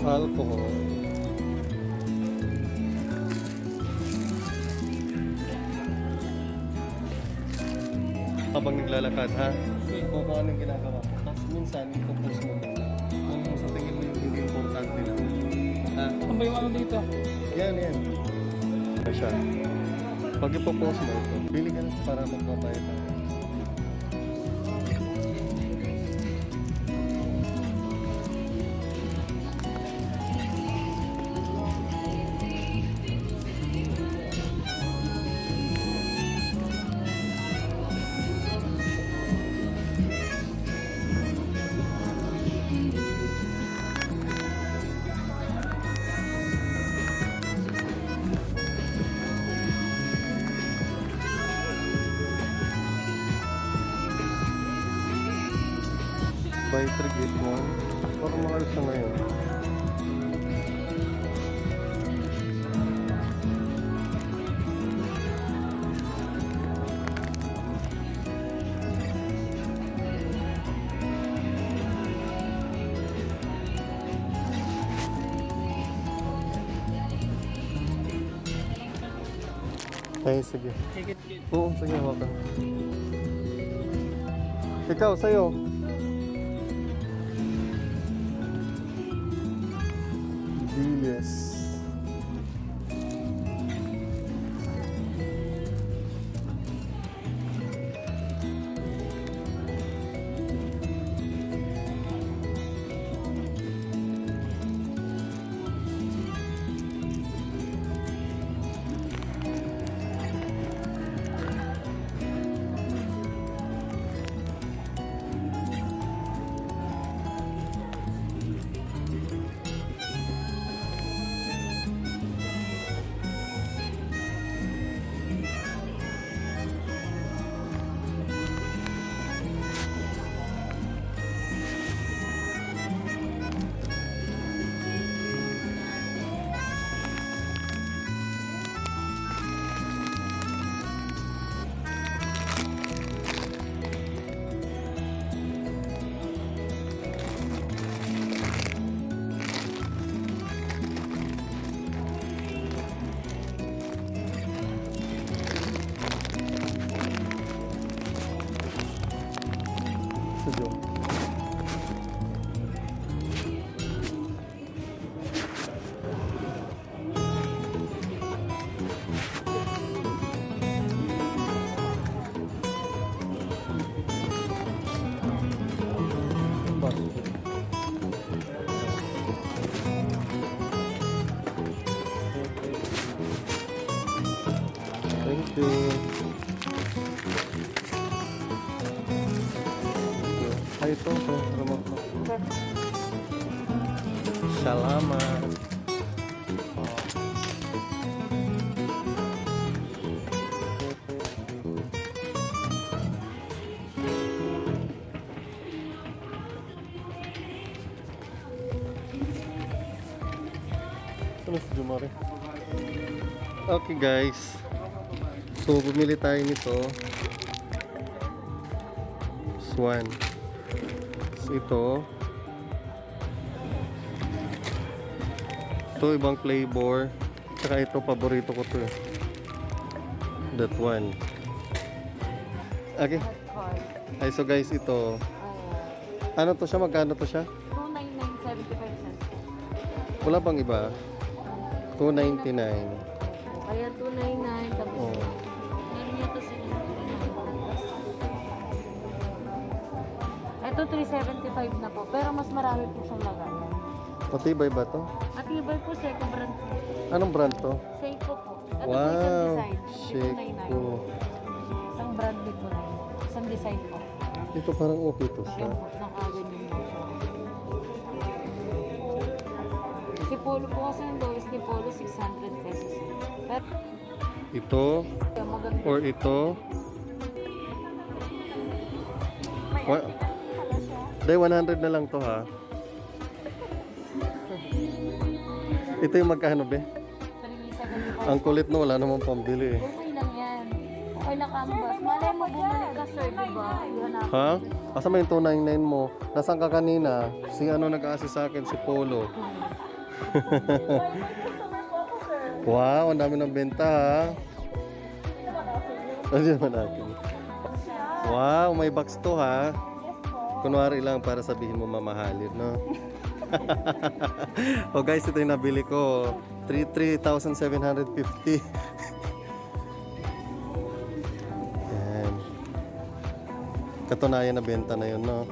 Alcohol. Habang naglalakad ha, kung anong ginagawa ko. Tapos minsan, ipopost mo muna. Kung sa tingin mo yung hindi importante lang. Ha? Ang may ano dito? Yan. Ano siya? Pag ipopost mo ito, pili ka na para magbabayad na. Buy 3 get 1. Parang makalis na ngayon. Ay, sige. Oo, sige, hawakan. Ikaw, sa'yo. Yes. Thank you. Ay, ito. Remote mo. Salamat. Ano si Jumari? Okay guys. So, bumili tayo nito. Swan. So, ito ibang flavor. Tsaka ito, paborito ko to. That one. Okay. Ay, so guys, ito. Ano to siya? Magkano to siya? 299.75 cents. Wala bang iba? 299. Kaya 299 tapos Oh. meron niya to sila. Ito 375 na po, pero mas marami po siyang lagayan. Matibay ba to? Matibay po, Seiko brand po. Anong brand to? Seiko po. Ito po isang Wow! design. Seiko. Isang brand din po na yun. Isang design po. Ito parang okay to siya. Ayun po, nakaganyan po siya. Si Polo po kasi yung lowest ni Polo, 600 pesos. Pero Ito maganda. or ito. Day 100 na lang to ha. Ito yung magkano be? 375. Ang kulit no, wala namang pambili eh. Okay lang yan. Okay lang canvas. Malay mo bumalik ka sir, diba? Ihanap. Ha? Asa mo yung 299 mo? Nasaan ka kanina? Si ano nag-assist sa akin? Si Polo. Wow, ang dami ng benta ha. Ano naman natin? Wow, may box to ha. Kunwari lang para sabihin mo mamahalin, no? Oh guys, ito yung nabili ko. 3,750. Yan. Katunayan na benta na yun, no?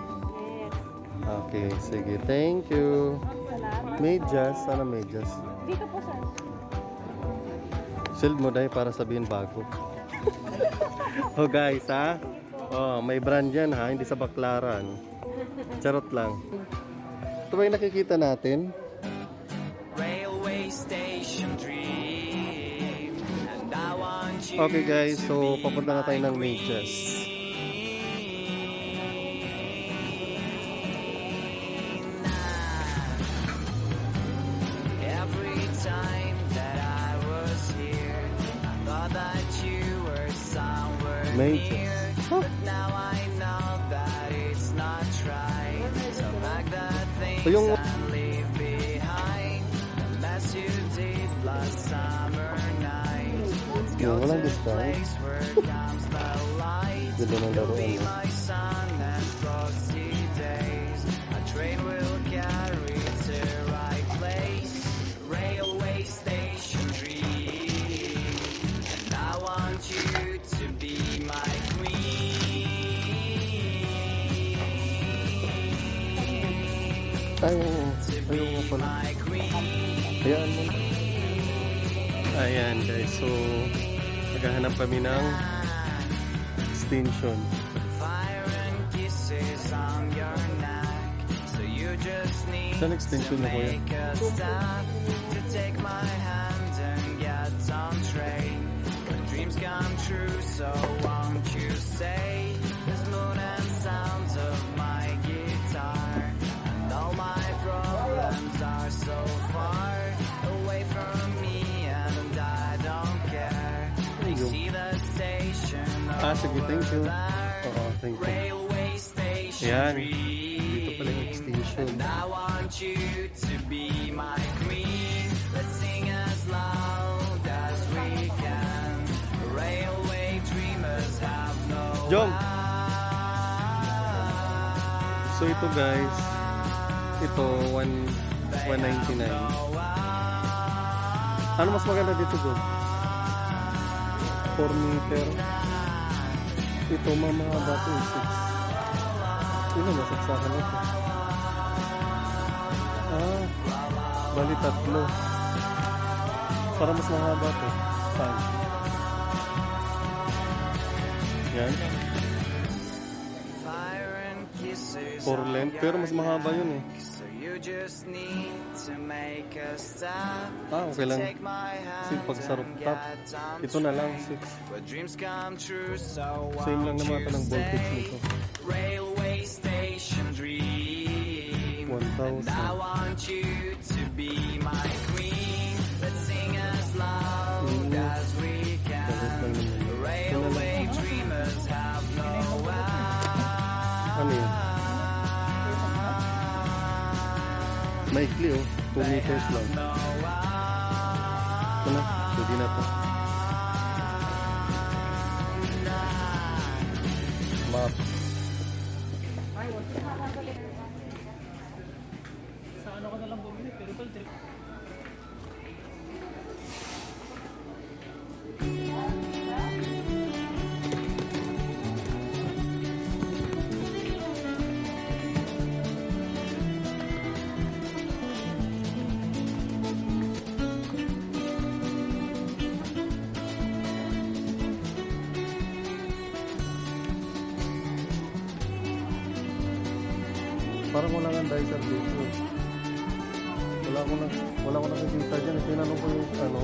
Okay, sige. Thank you. Salamat. Medyas. Sana medyas. Dito po, sir. Shield mo dahil para sabihin bago. Oh guys, ha? Oh, may brand yan ha, hindi sa baklaran. Charot lang. Ito ba yung nakikita natin? Railway station dream, and I want you Okay guys, to so be papunta na tayo ng my Medyas. Every time that I was here, I thought that you were somewhere Medyas. near. But now I know that it's not right. So pack the things So, yung- and leave behind the mess you did last summer night. Let's Yung go walang to the discount. place where comes the light. Ganda ng You'll laruan, be no? my sun and frosty days. A train will carry to right place. Railway station dream. And I want you to be my queen. Ayaw nga pala. My queen. Ayan mo. Ayan guys, so naghahanap kami ng extension. Fire and kisses on your neck. So you just need Saan extension to na, kuya? make a stop to take my hand and get on train. When dreams come true, so won't you say the moon and sounds of my guitar, and all my problems are so far away from me, and I don't care. I you go. see the station Sige, thank you. over there. Oo, thank you. Railway station Ayan, dream. dito pala yung extension. And I want you to be my queen. Let's sing as loud as we can. Railway dreamers have no Jong! end. So ito guys, ito 199. Ano mas maganda dito Jom? 4 meter. Ito mamahaba ito 6. Ino nasaksakan ito. Bali 3. Para mas mahaba ito. 5. Yan. Fire and kisses 4 on length. your Pero mas mahaba yun eh. neck. So you just need to make a stop. Okay lang. Take my hand Kasi pag sa and rooftop, get on ito na lang train. 6. But dreams come true, so Same lang won't naman ito you ng voltage stay? nito. Railway station dream. 1,000. And I want you to be my queen. Let's sing as loud as we Balik lang can. naman. Ito na lang. Railway dreamers have no Ano yun? Maikli oh. 2 meters lang. Ito na. Pwede na to. Map. Parang wala nga dicer dito. Wala ko nakikita dyan. Tinanong ko yung ano.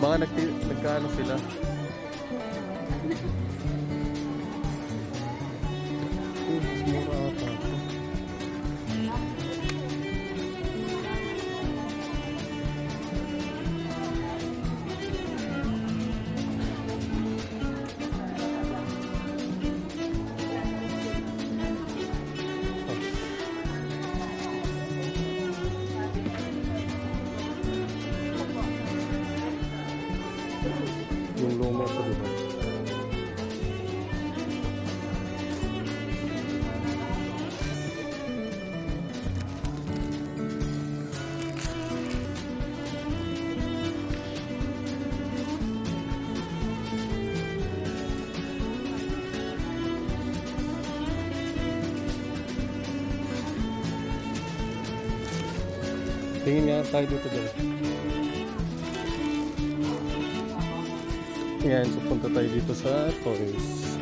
Baka nagkaano sila. Mas mura ata. Tingin nga tayo dito din. Yan, so punta tayo dito sa toys.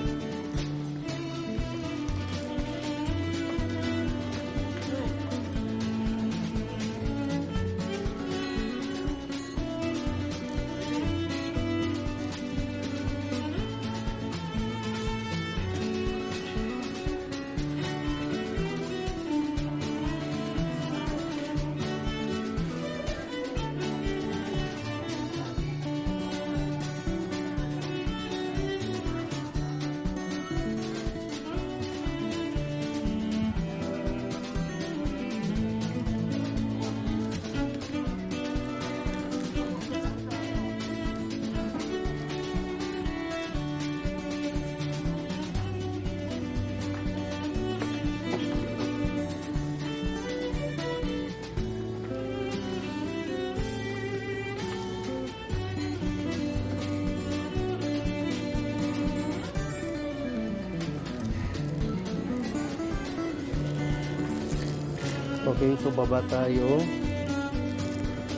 Okay, so baba tayo.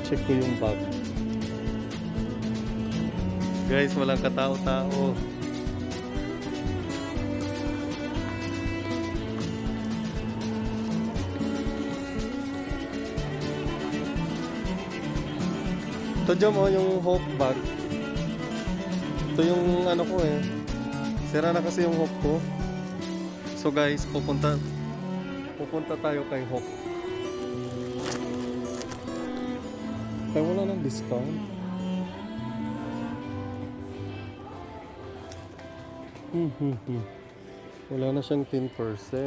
Check ko yung bag. Guys, walang katao-tao. Ito dyan mo yung hook bag. Ito yung ano ko eh. Sira na kasi yung hook ko. So guys, pupunta tayo kay Hook. Kaya wala ng discount. Wala na siyang 10%.